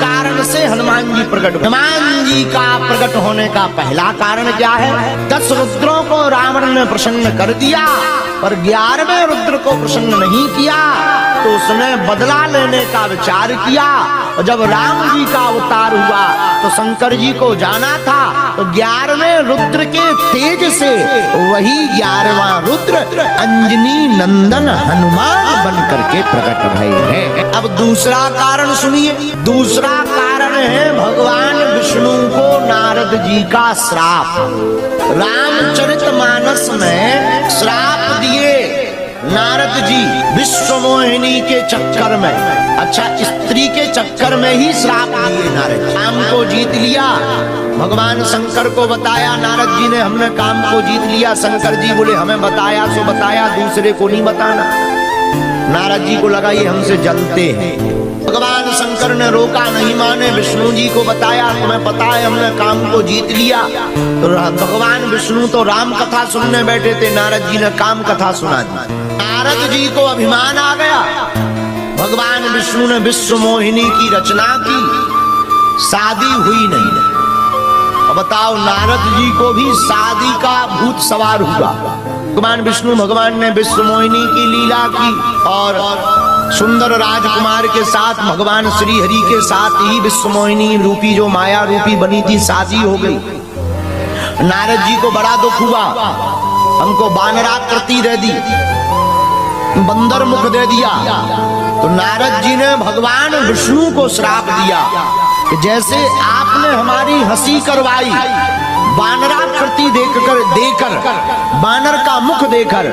कारण से हनुमान जी प्रकट। हनुमान जी का प्रकट होने का पहला कारण क्या है? 10 रुद्रों को रावण ने प्रसन्न कर दिया, पर 11वें रुद्र को प्रसन्न नहीं किया, तो उसने बदला लेने का विचार किया। और जब राम जी का अवतार हुआ तो शंकर जी को जाना था, तो 11वें रुद्र के तेज से वही 11वां रुद्र अंजनी नंदन हनुमान बन करके प्रकट भये हैं। अब दूसरा कारण सुनिए। दूसरा कारण है भगवान विष्णु को नारद जी का श्राप। रामचरितमानस में श्राप दिए नारद जी विश्वमोहिनी के चक्कर में। अच्छा, स्त्री के चक्कर में ही श्राप दिए नारद। काम को जीत लिया, भगवान शंकर को बताया नारद जी ने, हमने काम को जीत लिया। शंकर जी बोले हमें बताया सो बताया, दूसरे को नहीं बताना। नारद जी को लगा ये हमसे जलते हैं। भगवान शंकर ने रोका, नहीं माने। विष्णु जी को बताया, तुम्हें पता है हमने काम को जीत लिया। तो भगवान विष्णु तो राम कथा सुनने बैठे थे, नारद जी ने काम कथा सुना दी। नारद जी को अभिमान आ गया। भगवान विष्णु ने विश्व मोहिनी की रचना की, शादी हुई नहीं। अब बताओ, नारद जी को भी शादी का भूत सवार हुआ। भगवान विष्णु भगवान ने विश्व मोहिनी की लीला की और सुंदर राजकुमार के साथ, भगवान श्री हरि के साथ ही विश्व मोहिनी रूपी जो माया रूपी बनी थी, शादी हो गई। नारद जी को बड़ा दुख हुआ, हमको वानराकृति दे दी, बंदर मुख दे दिया। तो नारद जी ने भगवान विष्णु को श्राप दिया कि जैसे आपने हमारी हंसी करवाई, वानराकृति देकर वानर का मुख देकर,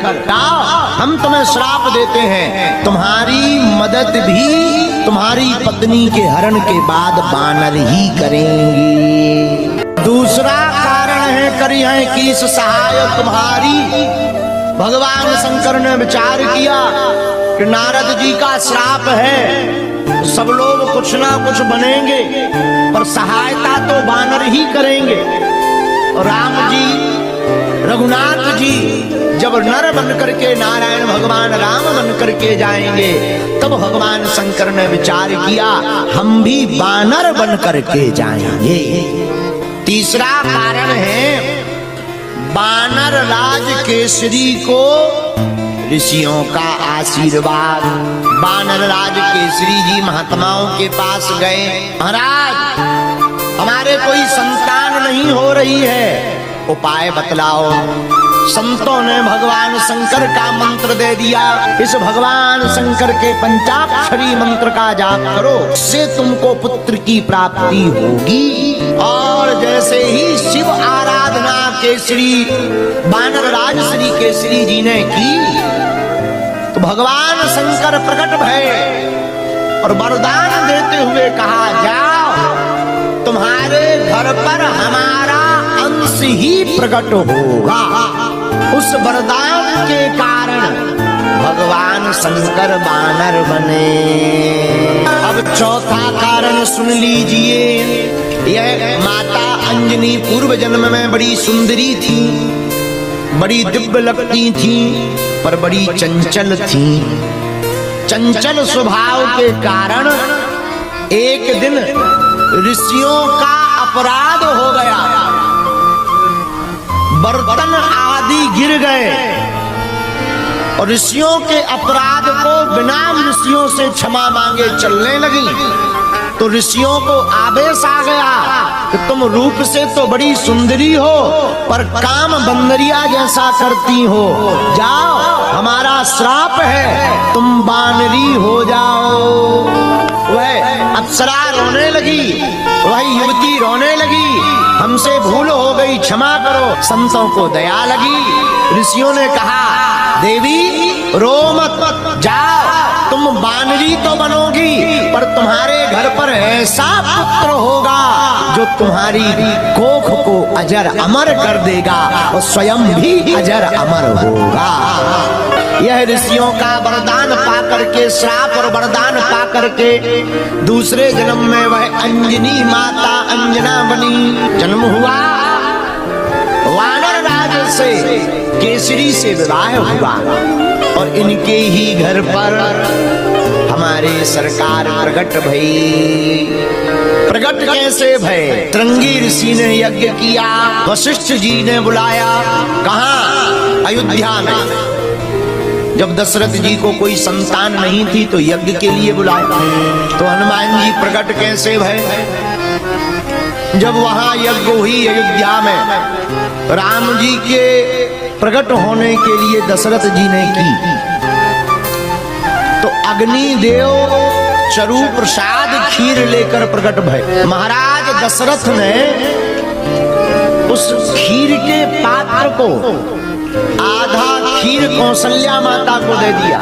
हम तुम्हें श्राप देते हैं, तुम्हारी मदद भी तुम्हारी पत्नी के हरण के बाद वानर ही करेंगे। दूसरा कारण है करी है कि सहाय तुम्हारी। भगवान शंकर ने विचार किया कि नारद जी का श्राप है, सब लोग कुछ ना कुछ बनेंगे, पर सहायता तो वानर ही करेंगे। और राम जी, रघुनाथ जी जब नर बन करके, नारायण भगवान राम बन करके जाएंगे, तब भगवान शंकर ने विचार किया हम भी वानर बन करके जाएंगे। तीसरा कारण है वानर राज केसरी को ऋषियों का आशीर्वाद। वानर राज केसरी जी महात्माओं के पास गए, महाराज हमारे कोई संतान नहीं हो रही है, उपाय बतलाओ। संतों ने भगवान शंकर का मंत्र दे दिया, इस भगवान शंकर के पंचाक्षरी मंत्र का जाप करो, इससे तुमको पुत्र की प्राप्ति होगी। और जैसे ही शिव आराधना केसरी वानर राज श्री केसरी जी ने की, तो भगवान शंकर प्रकट भये और वरदान देते हुए कहा, जाओ तुम्हारे घर पर हमारा अंश ही प्रकट होगा। उस वरदान के कारण भगवान शंकर वानर बने। अब चौथा कारण सुन लीजिए। यह माता अंजनी पूर्व जन्म में बड़ी सुंदरी थी, बड़ी दिव्य लगती थी, पर बड़ी चंचल थी। चंचल स्वभाव के कारण एक दिन ऋषियों का अपराध हो गया, बर्तन आदि गिर गए और ऋषियों के अपराध को बिना ऋषियों से क्षमा मांगे चलने लगी। तो ऋषियों को आवेश आ गया कि तुम रूप से तो बड़ी सुंदरी हो, पर काम बंदरिया जैसा करती हो, जाओ हमारा श्राप है, तुम वानरी हो जाओ। वह अप्सरा रोने लगी, वह युवती रोने लगी, हमसे भूल हो गई, क्षमा करो। संतों को दया लगी, ऋषियों ने कहा, देवी रो मत, जाओ तुम वानरी तो बनोगी, पर तुम्हारे घर पर ऐसा पुत्र होगा जो तुम्हारी कोख को अजर अमर कर देगा और स्वयं भी अजर अमर होगा। यह ऋषियों का वरदान पाकर के, श्राप और वरदान पाकर के दूसरे जन्म में वह अंजनी माता अंजना बनी। जन्म हुआ, वानर राज से केसरी से विवाह हुआ और इनके ही घर पर हमारे सरकार प्रकट भई। प्रकट कैसे भय? श्रृंगी ऋषि ने यज्ञ किया, वशिष्ठ जी ने बुलाया। कहाँ? अयोध्या में। जब दशरथ जी को कोई संतान नहीं थी तो यज्ञ के लिए बुलाया। तो हनुमान जी प्रकट कैसे भय? जब वहां यज्ञ हुई अयोध्या में, राम जी के प्रकट होने के लिए दशरथ जी ने की, तो अग्नि देव चरु प्रसाद खीर लेकर प्रकट भय। महाराज दशरथ ने उस खीर के पात्र को, आधा खीर कौशल्या माता को दे दिया,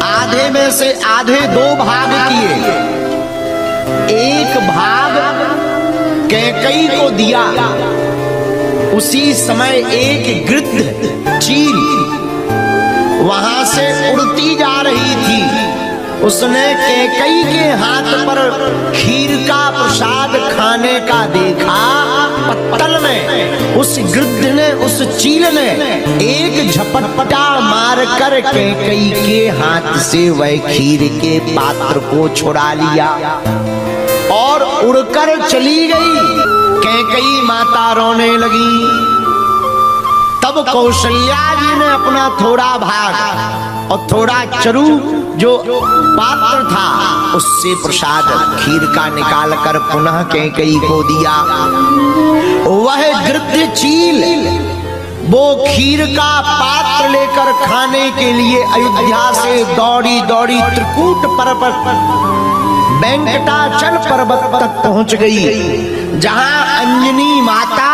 आधे में से आधे दो भाग किए। एक भाग कैकेयी को दिया। उसी समय एक गिद्ध चील वहां से उड़ती जा रही थी। उसने कैकेयी के हाथ पर खीर का प्रसाद खाने का देखा। पत्तल में उस गिद्ध ने, उस चील ने एक झपट्टा मारकर कैकेयी के हाथ से वह खीर के पात्र को छुड़ा लिया और उड़कर चली गई। कैकेयी माता रोने लगी। तब कौशल्या जी ने अपना थोड़ा भाग और थोड़ा चरु जो पात्र था उससे प्रसाद खीर का निकाल कर पुनः कैकेयी को दिया। वह गिद्ध चील वो खीर का पात्र लेकर खाने के लिए अयोध्या से दौड़ी दौड़ी त्रिकूट पर्वत, वेंकटाचल पर्वत तक पहुंच गई, जहां अंजनी माता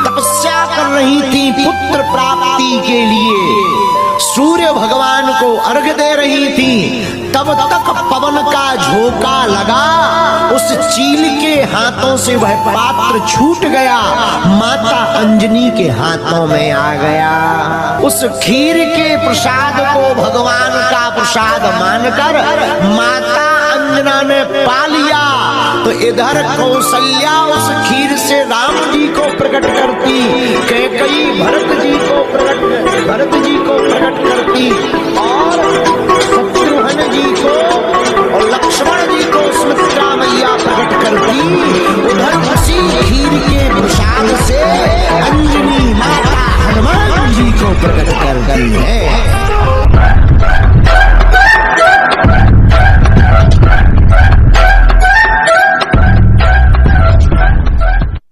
तपस्या कर रही थी पुत्र प्राप्ति के लिए, सूर्य भगवान को अर्घ्य दे रही थी। तब तक पवन का झोंका लगा, उस चील के हाथों से वह पात्र छूट गया, माता अंजनी के हाथों में आ गया। उस खीर के प्रसाद को भगवान का प्रसाद मानकर माता अंजना ने पा लिया। तो इधर कौशल्या उस खीर से राम जी को प्रकट करती, कैकेयी भरत जी को प्रकट करती और शत्रुघ्न जी को और लक्ष्मण जी को सुमित्रा मैया प्रकट करती। उधर उसी खीर के प्रसाद से